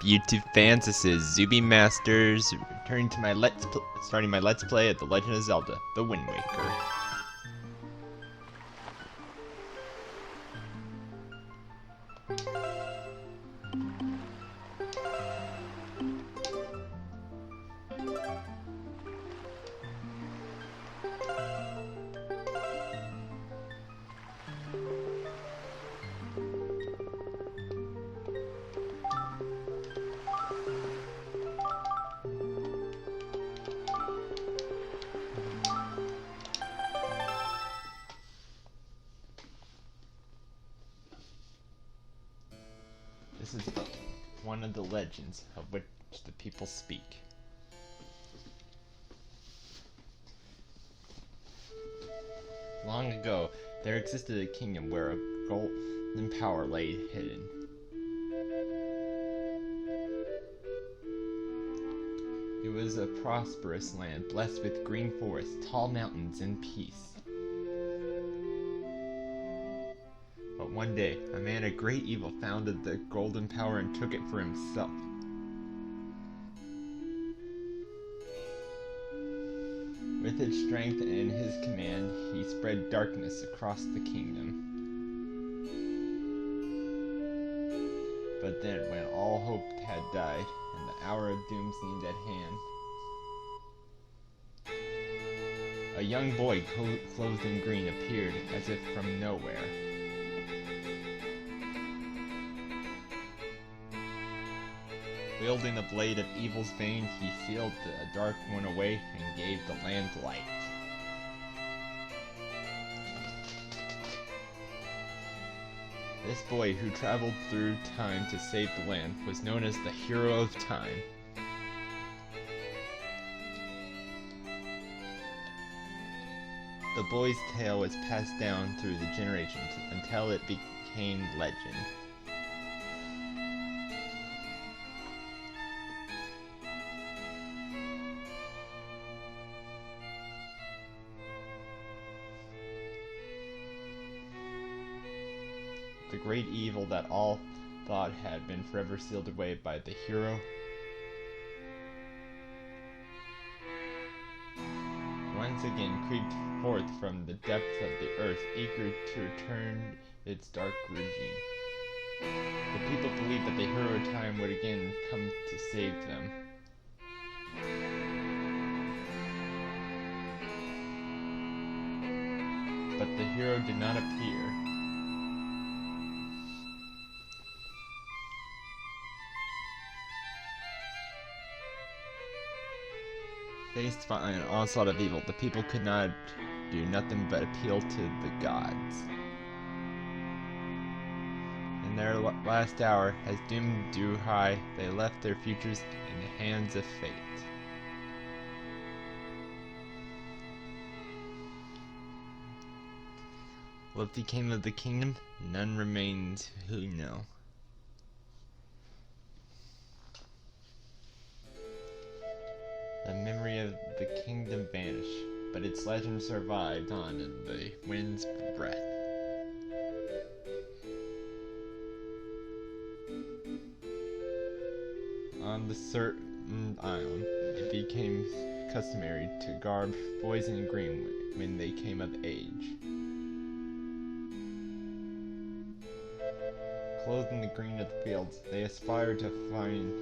YouTube fans? This is Zuby Masters, returning to my starting my Let's Play at The Legend of Zelda: The Wind Waker. This is one of the legends of which the people speak. Long ago, there existed a kingdom where a golden power lay hidden. It was a prosperous land, blessed with green forests, tall mountains, and peace. But one day, a man of great evil found the golden power and took it for himself. With its strength and his command, he spread darkness across the kingdom. But then, when all hope had died, and the hour of doom seemed at hand, a young boy clothed in green appeared as if from nowhere. Wielding a blade of evil's bane, he sealed the dark one away and gave the land light. This boy, who traveled through time to save the land, was known as the Hero of Time. The boy's tale was passed down through the generations until it became legend. The great evil that all thought had been forever sealed away by the hero once again creeped forth from the depths of the earth, eager to return its dark regime. The people believed that the hero of time would again come to save them. But the hero did not appear. Faced by an onslaught of evil, the people could not do nothing but appeal to the gods. In their last hour, as doom drew high, they left their futures in the hands of fate. What became of the kingdom? None remains who know. The memory of the kingdom vanished, but its legend survived on in the wind's breath. On the certain island, it became customary to garb boys in green when they came of age. Clothed in the green of the fields, they aspired to find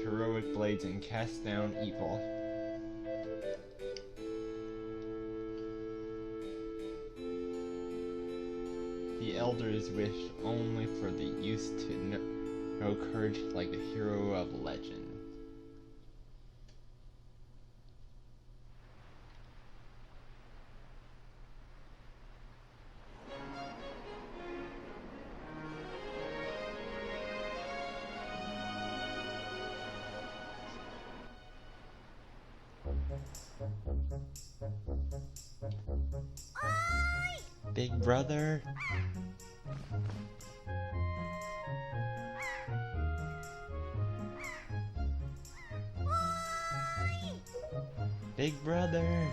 heroic blades and cast down evil. The elders wished only for the youth to know courage like a hero of legend. Big brother. Big brother.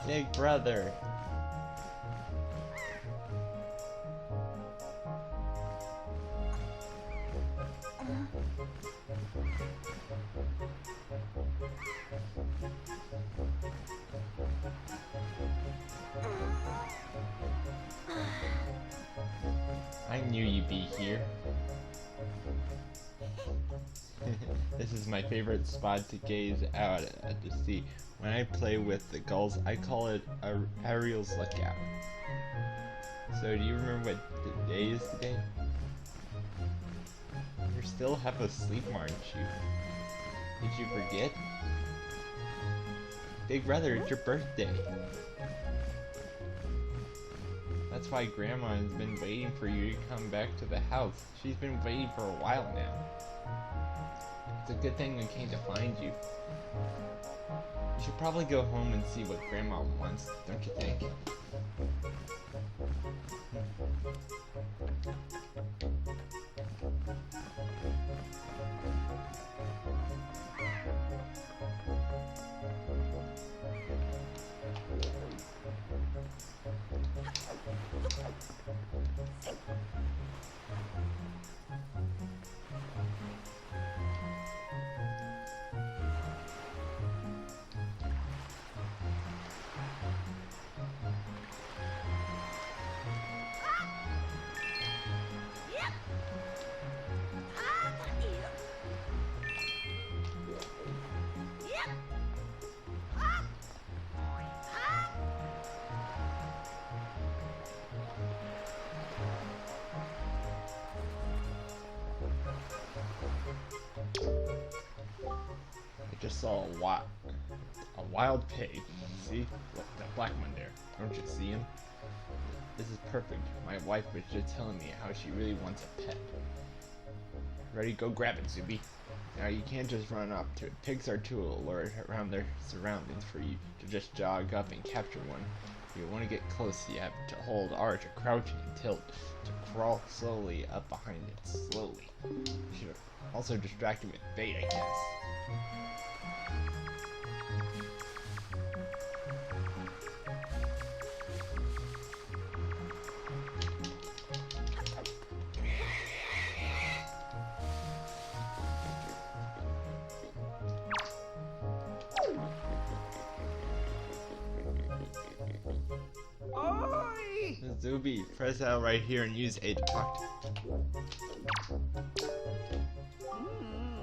Big brother. I knew you'd be here. This is my favorite spot to gaze out at the sea. When I play with the gulls, I call it Ariel's lookout. So do you remember what the day is today? You're still half asleep, aren't you? Did you forget? Big brother, it's your birthday. That's why Grandma has been waiting for you to come back to the house. She's been waiting for a while now. It's a good thing we came to find you. You should probably go home and see what Grandma wants, don't you think? Just saw a wild pig. See? Look, that black one there. Don't you see him? This is perfect. My wife was just telling me how she really wants a pet. Ready? Go grab it, Zubi. Now you can't just run up to it. Pigs are too alert around their surroundings for you to just jog up and capture one. If you want to get close, you have to hold R to crouch and tilt to crawl slowly up behind it. Slowly. You should also distract him with bait, I guess. Zubi, press L right here and use A to talk to.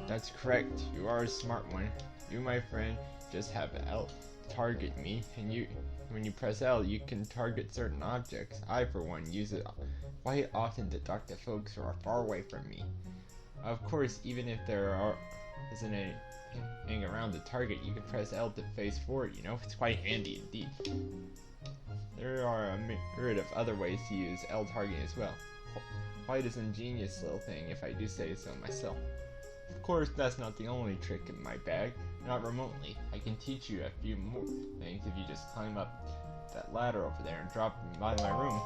That's correct. You are a smart one. You, my friend, just have L target me, and when you press L, you can target certain objects. I, for one, use it quite often to talk to folks who are far away from me. Of course, even if there isn't anything around the target, you can press L to face forward. You know, it's quite handy indeed. There are a myriad of other ways to use L targeting as well. Quite an ingenious little thing, if I do say so myself. Of course, that's not the only trick in my bag. Not remotely. I can teach you a few more things if you just climb up that ladder over there and drop by my room.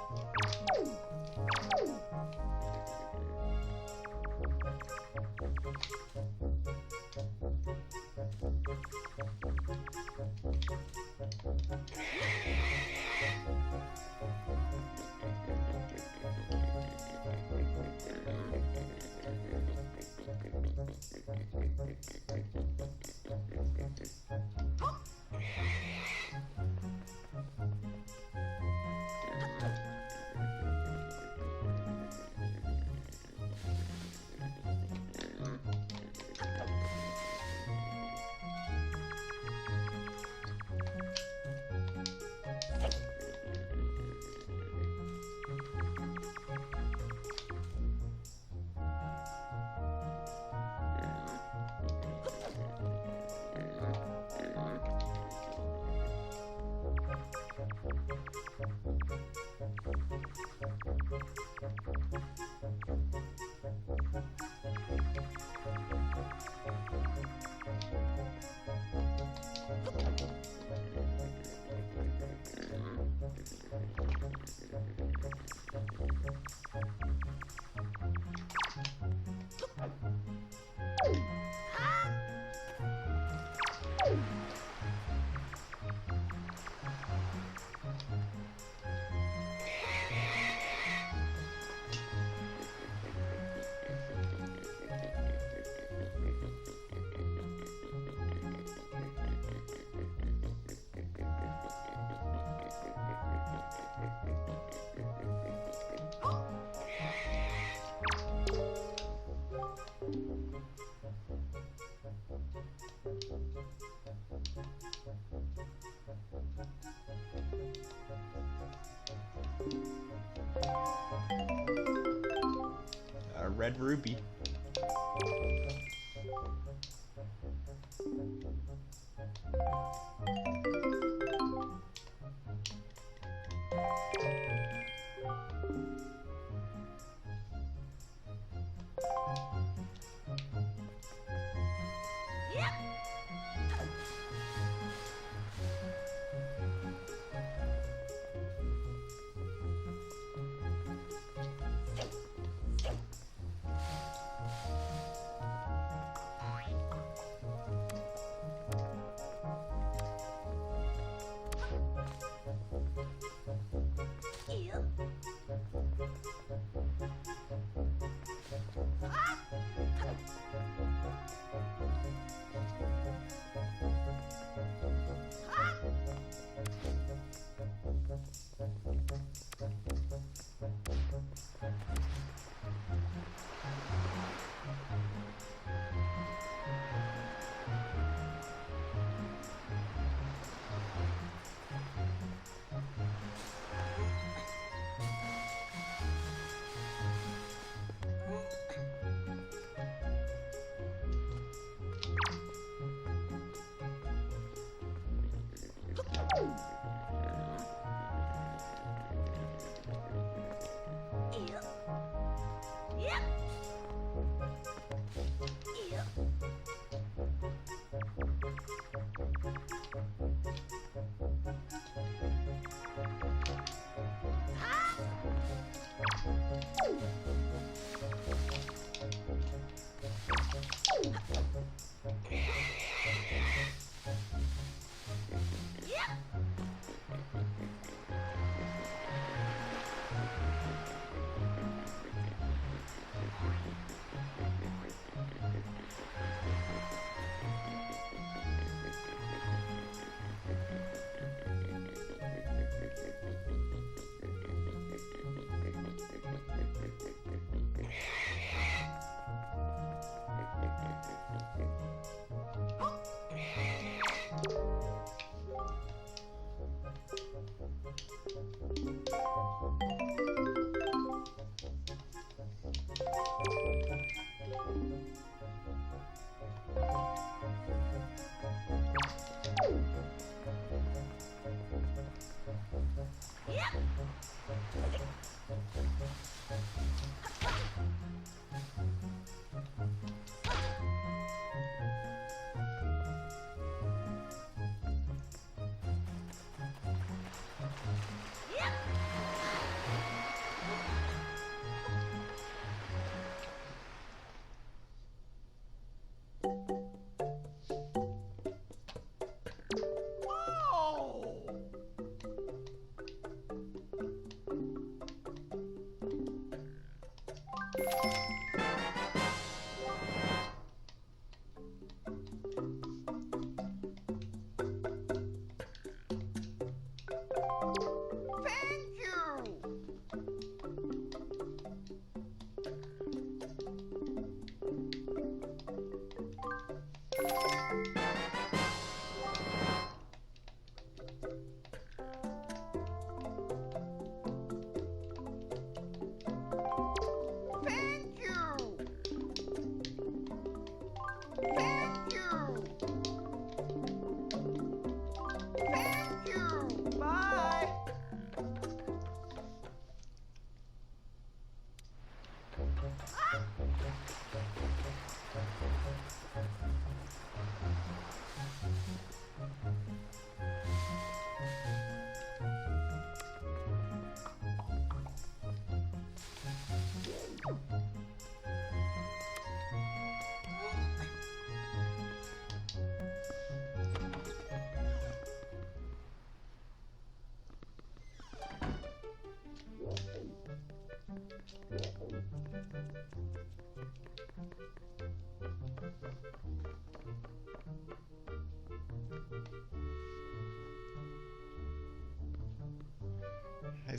red ruby.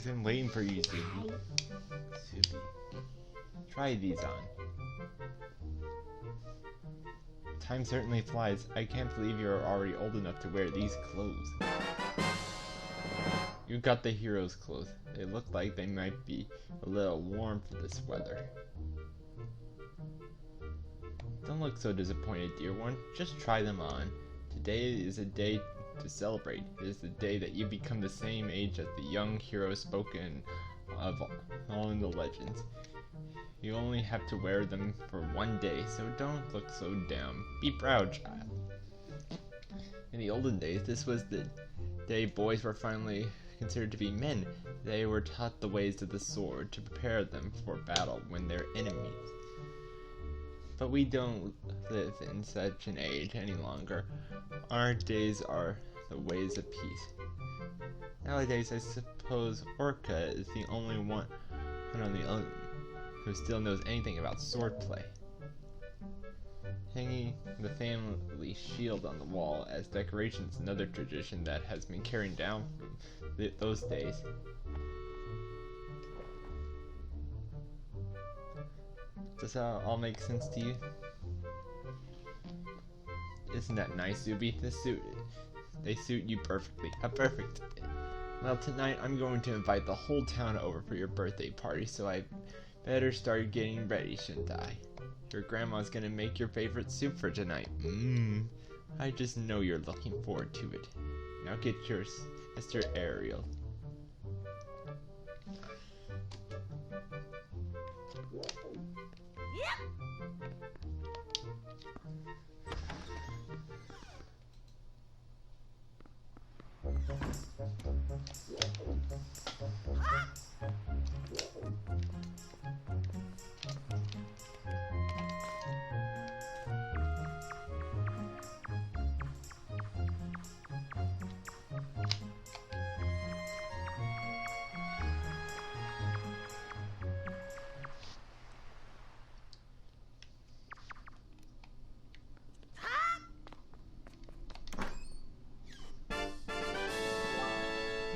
I've been waiting for you, Zubi. Zubi. Try these on. Time certainly flies. I can't believe you're already old enough to wear these clothes. You got the hero's clothes. They look like they might be a little warm for this weather. Don't look so disappointed, dear one. Just try them on. Today is a day to celebrate. It is the day that you become the same age as the young hero spoken of all in the legends. You only have to wear them for one day, so don't look so down. Be proud, child. In the olden days, this was the day boys were finally considered to be men. They were taught the ways of the sword to prepare them for battle when they're enemies. But we don't live in such an age any longer. Our days are the ways of peace. Nowadays, I suppose Orca is the only one who still knows anything about swordplay. Hanging the family shield on the wall as decoration is another tradition that has been carried down from those days. Does that all make sense to you? Isn't that nice, Zubi? They suit you perfectly. A perfect fit. Well, tonight I'm going to invite the whole town over for your birthday party, so I better start getting ready, shouldn't I? Your grandma's gonna make your favorite soup for tonight. I just know you're looking forward to it. Now get your Mr. Ariel.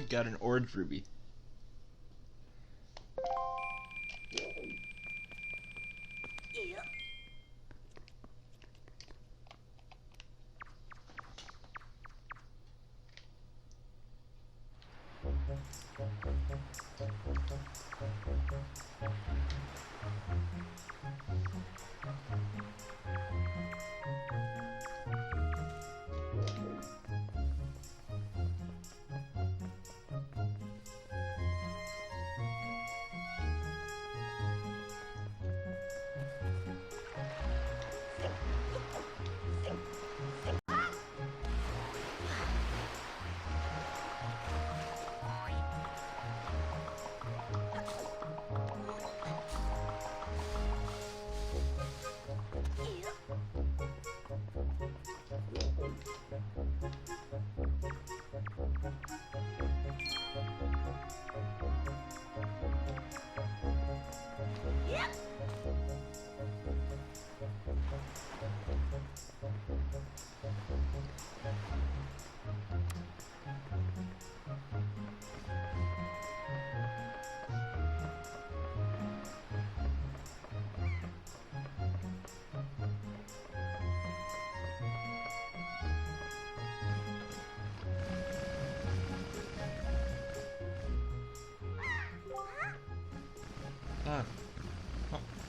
Got an orange ruby.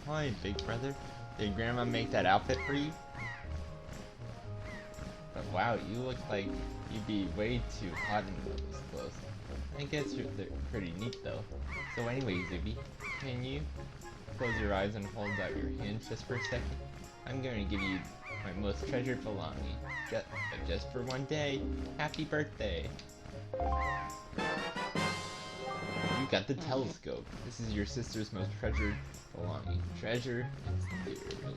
Hi, big brother. Did Grandma make that outfit for you? But wow, you look like you'd be way too hot in those clothes. I guess they're pretty neat though. So anyway, Zubi, can you close your eyes and hold out your hands just for a second? I'm going to give you my most treasured belonging. Just for one day. Happy birthday! You got the telescope. This is your sister's most treasured belonging. Treasure is dearly.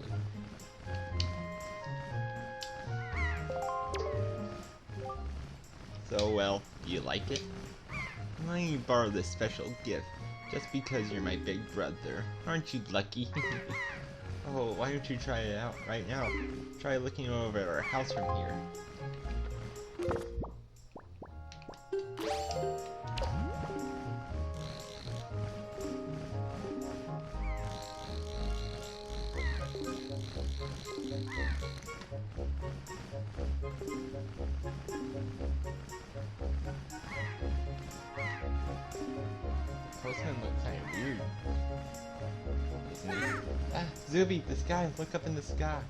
So, well, do you like it? Why don't you borrow this special gift? Just because you're my big brother. Aren't you lucky? Oh, why don't you try it out right now? Try looking over at our house from here. Postman looks kind of weird. Ah, Zubi, the sky! Look up in the sky!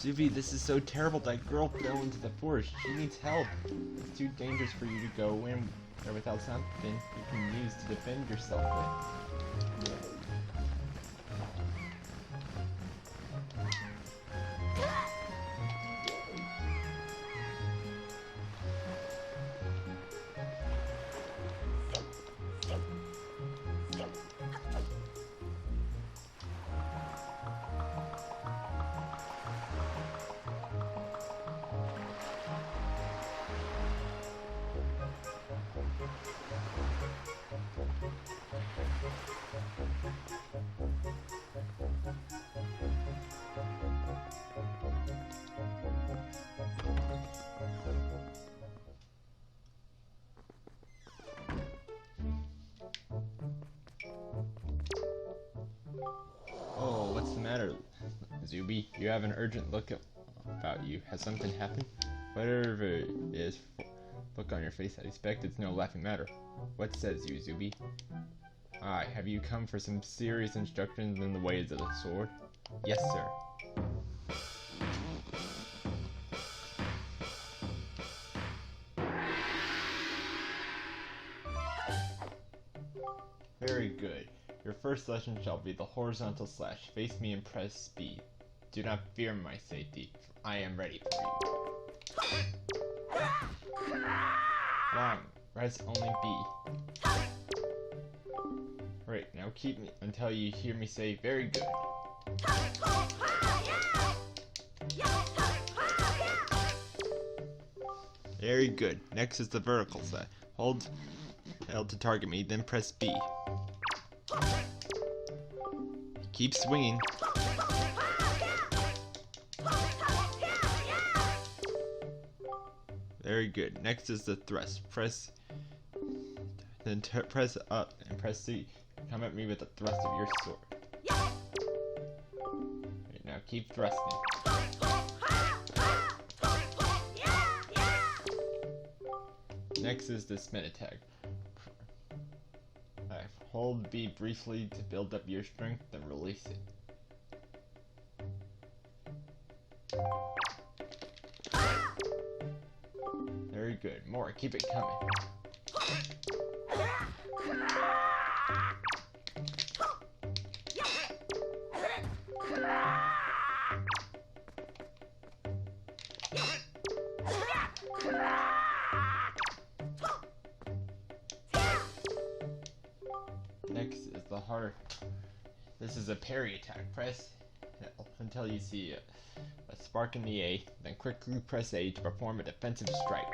Zubi, this is so terrible. That girl fell into the forest. She needs help. It's too dangerous for you to go in there without something you can use to defend yourself with. Oh, what's the matter, Zubi? You have an urgent look about you. Has something happened? Whatever it is, look on your face. I expect it's no laughing matter. What says you, Zubi? Aye, have you come for some serious instructions in the ways of the sword? Yes, sir. Very good. Your first lesson shall be the horizontal slash. Face me and press speed. Do not fear my safety, for I am ready for you. Wrong. Press only B. Right, now keep me until you hear me say very good. Very good. Next is the vertical slash. Hold L to target me, then press B. Keep swinging. Very good. Next is the thrust. Press, then press up and press C. Come at me with the thrust of your sword. Right, now keep thrusting. Next is the spin attack. Hold B briefly to build up your strength, then release it. Very good. More. Keep it coming. Next is the heart. This is a parry attack. Press until you see a spark in the A, then quickly press A to perform a defensive strike.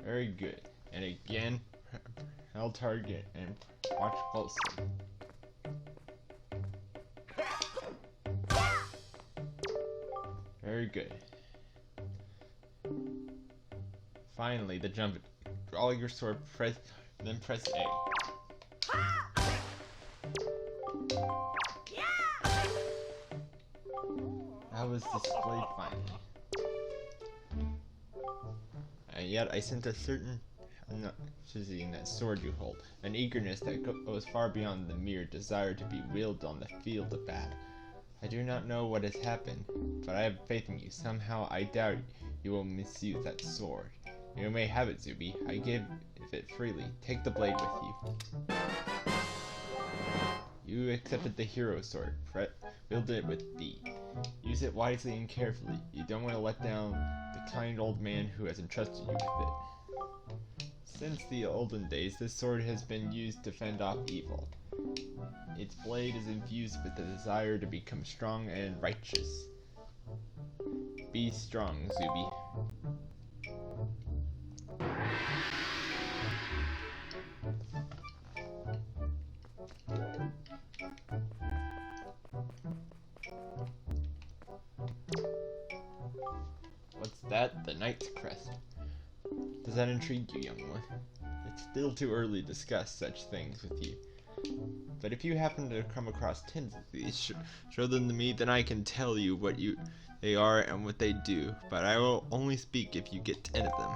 Very good. And again, held target and watch closely. Very good. Finally, the jump. Draw your sword, then press A. That was displayed finally. And yet I sent a certain in that sword you hold, an eagerness that goes far beyond the mere desire to be wielded on the field of battle. I do not know what has happened, but I have faith in you. Somehow I doubt you will misuse that sword. You may have it, Zubi. I give it freely. Take the blade with you. You accepted the hero sword. Wield it with B. Use it wisely and carefully. You don't want to let down the kind old man who has entrusted you with it. Since the olden days, this sword has been used to fend off evil. Its blade is infused with the desire to become strong and righteous. Be strong, Zubi. What's that? The Knight's Crest. Does that intrigue you, young one? It's still too early to discuss such things with you. But if you happen to come across 10 of these, show them to me, then I can tell you what they are and what they do. But I will only speak if you get 10 of them.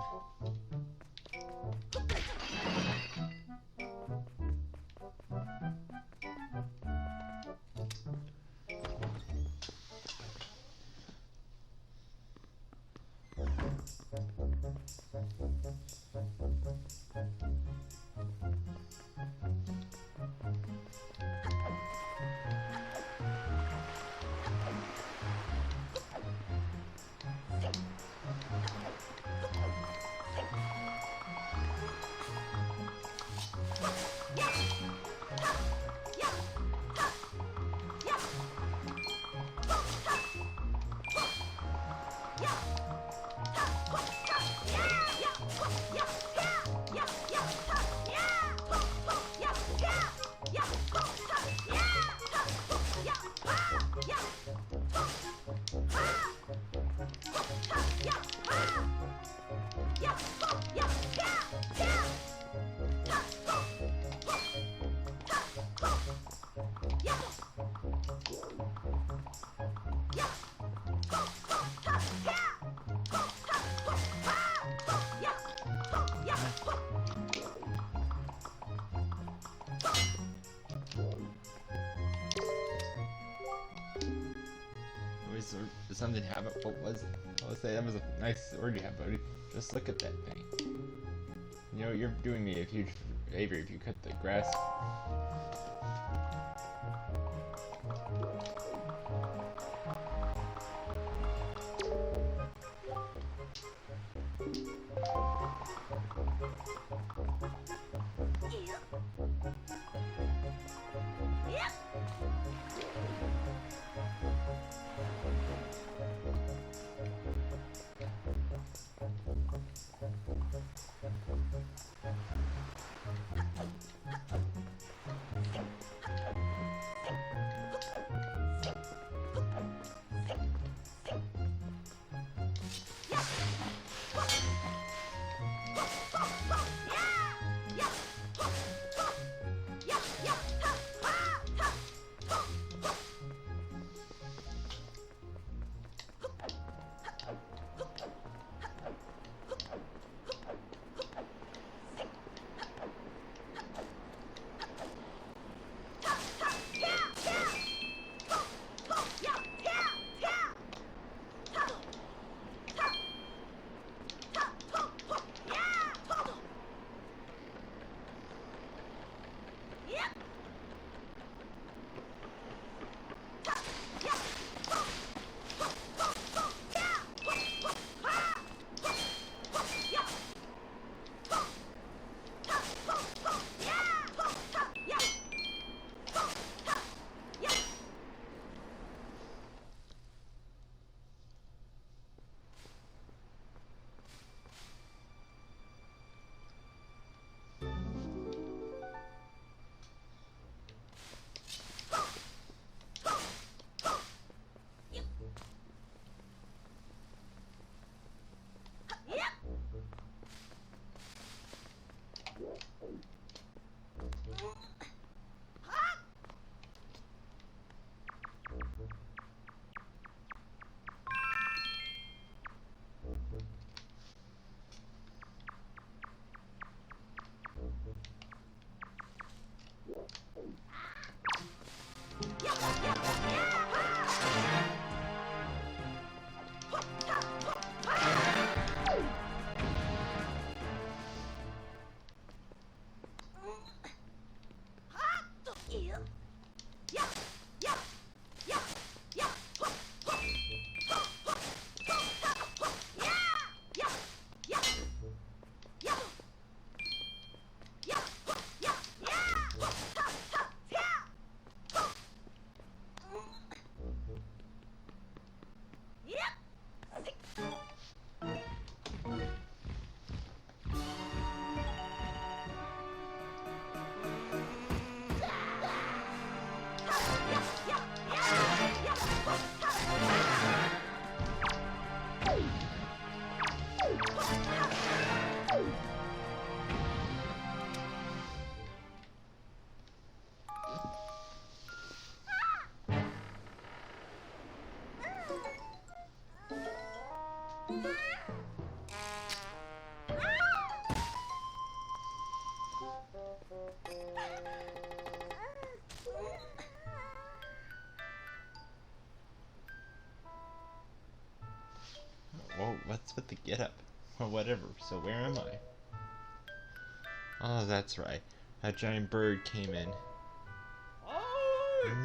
something happen? What was it? I would say that was a nice sword you have, buddy. Just look at that thing. You know, you're doing me a huge favor if you cut the grass. Whoa, what's with the get-up? Or whatever, so where am I? Oh, that's right. That giant bird came in.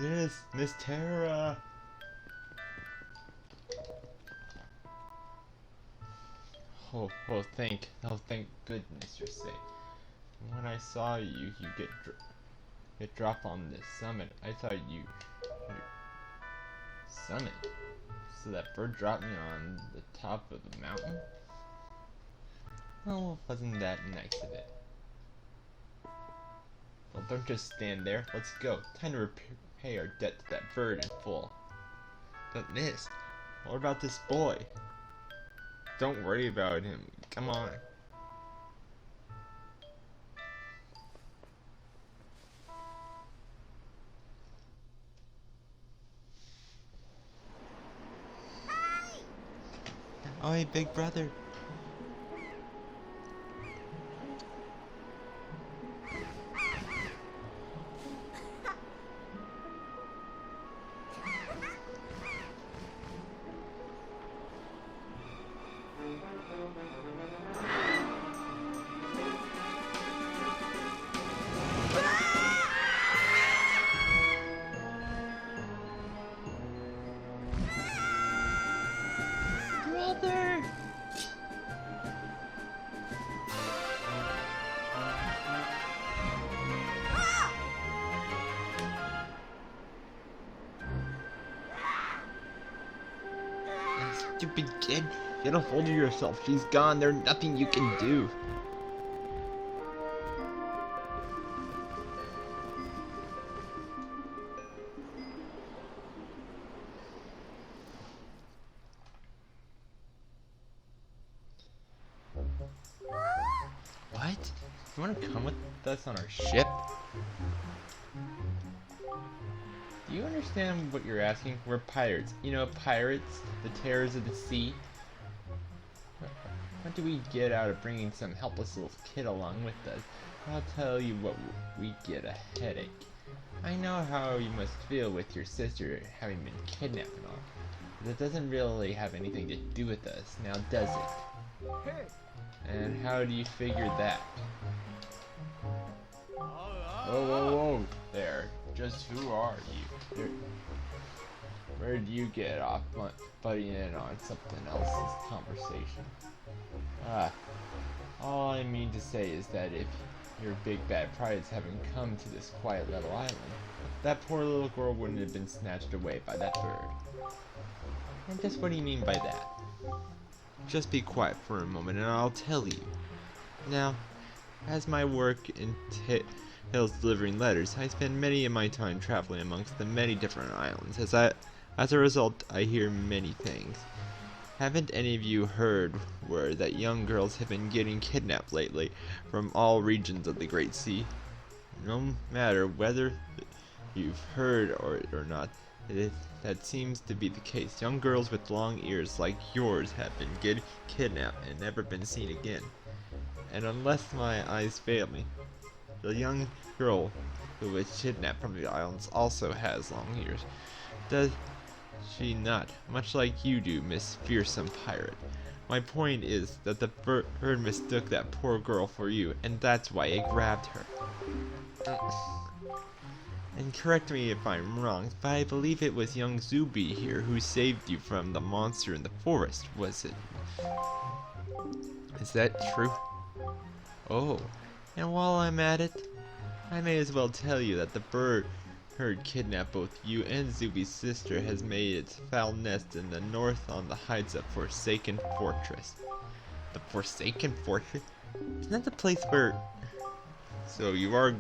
Yes, Miss Terra! Thank goodness you're safe. When I saw you get dropped on this summit, I thought you summit. So that bird dropped me on the top of the mountain? Oh, wasn't that nice of it? Well, don't just stand there. Let's go. Time to repay our debt to that bird in full. But miss, what about this boy? Don't worry about him. Come on. Oh, hey, big brother. Mother! Stupid kid, get a hold of yourself. She's gone. There's nothing you can do. What? You want to come with us on our ship? Do you understand what you're asking? We're pirates. You know, pirates, the terrors of the sea. What do we get out of bringing some helpless little kid along with us? I'll tell you what, we get a headache. I know how you must feel with your sister having been kidnapped and all, but it doesn't really have anything to do with us, now does it? And how do you figure that? Whoa, whoa, whoa, there. Just who are you? Where do you get off butting in on something else's conversation? All I mean to say is that if your big bad pirates haven't come to this quiet little island, that poor little girl wouldn't have been snatched away by that bird. And just what do you mean by that? Just be quiet for a moment and I'll tell you. Now, as my work entails delivering letters, I spend many of my time traveling amongst the many different islands. As a result, I hear many things. Haven't any of you heard word that young girls have been getting kidnapped lately from all regions of the Great Sea? No matter whether you've heard or not, that seems to be the case. Young girls with long ears like yours have been kidnapped and never been seen again. And unless my eyes fail me, the young girl who was kidnapped from the islands also has long ears. Does she not? Much like you do, Miss Fearsome Pirate. My point is that the bird mistook that poor girl for you, and that's why it grabbed her. And correct me if I'm wrong, but I believe it was young Zubi here who saved you from the monster in the forest, was it? Is that true? Oh, and while I'm at it, I may as well tell you that the bird kidnapped both you and Zubi's sister has made its foul nest in the north on the heights of Forsaken Fortress. The Forsaken Fortress? Isn't that the place where... So you are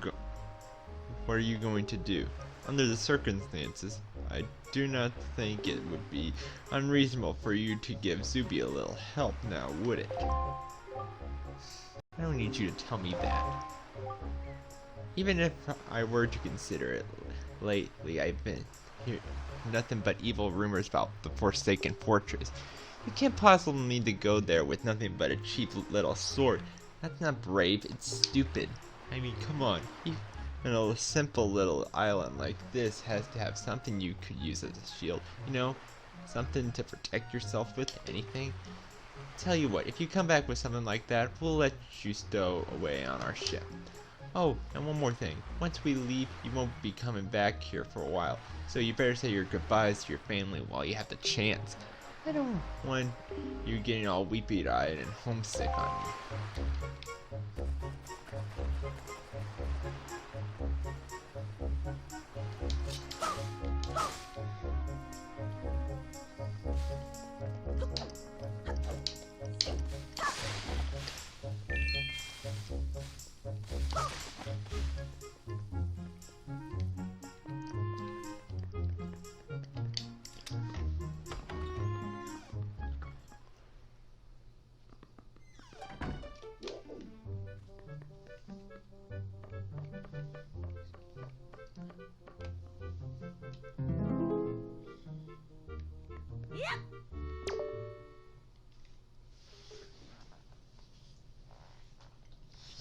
what are you going to do? Under the circumstances, I do not think it would be unreasonable for you to give Zubi a little help now, would it? I don't need you to tell me that. Even if I were to consider it, lately I've been hearing nothing but evil rumors about the Forsaken Fortress. You can't possibly need to go there with nothing but a cheap little sword. That's not brave, it's stupid. I mean, come on. Even a simple little island like this has to have something you could use as a shield. You know, something to protect yourself with, anything. Tell you what, if you come back with something like that, we'll let you stow away on our ship. Oh, and one more thing. Once we leave, you won't be coming back here for a while, so you better say your goodbyes to your family while you have the chance. I don't want you getting all weepy-eyed and homesick on me.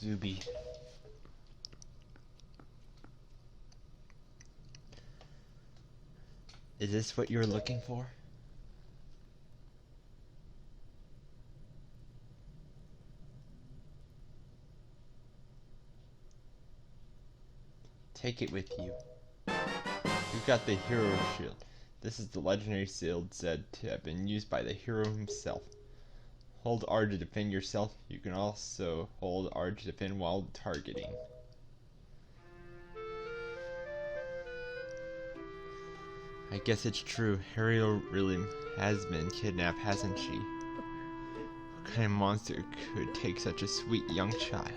Zubi. Is this what you're looking for? Take it with you. You've got the hero shield. This is the legendary shield said to have been used by the hero himself. Hold R to defend yourself. You can also hold R to defend while targeting. I guess it's true. Ariel really has been kidnapped, hasn't she? What kind of monster could take such a sweet young child?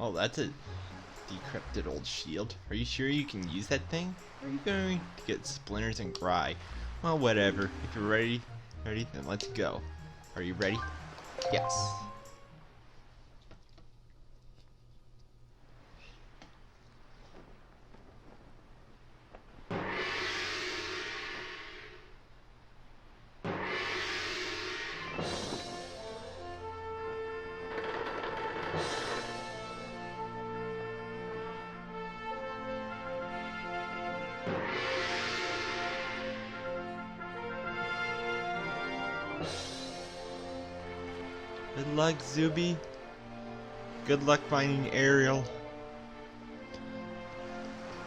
Oh, that's a decrepit old shield. Are you sure you can use that thing? Or are you going to get splinters and cry? Well, whatever. If you're ready, then let's go. Are you ready? Yes. Good luck, Zuby. Good luck finding Ariel.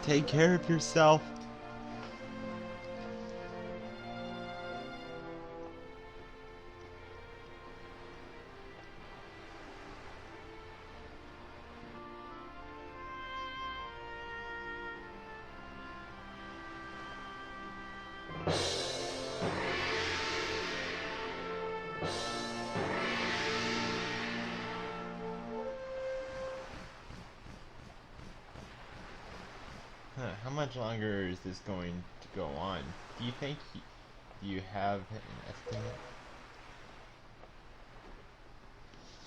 Take care of yourself. How much longer is this going to go on? Do you think you have an estimate?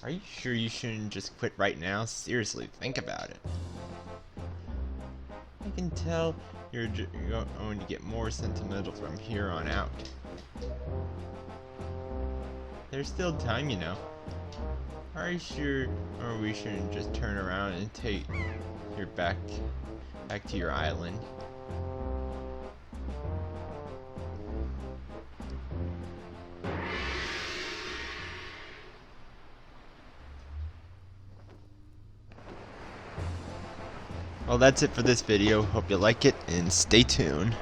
Are you sure you shouldn't just quit right now? Seriously, think about it. I can tell you're going to get more sentimental from here on out. There's still time, you know. Are you sure, or we shouldn't just turn around and take your back to your island? Well, that's it for this video. Hope you like it and stay tuned.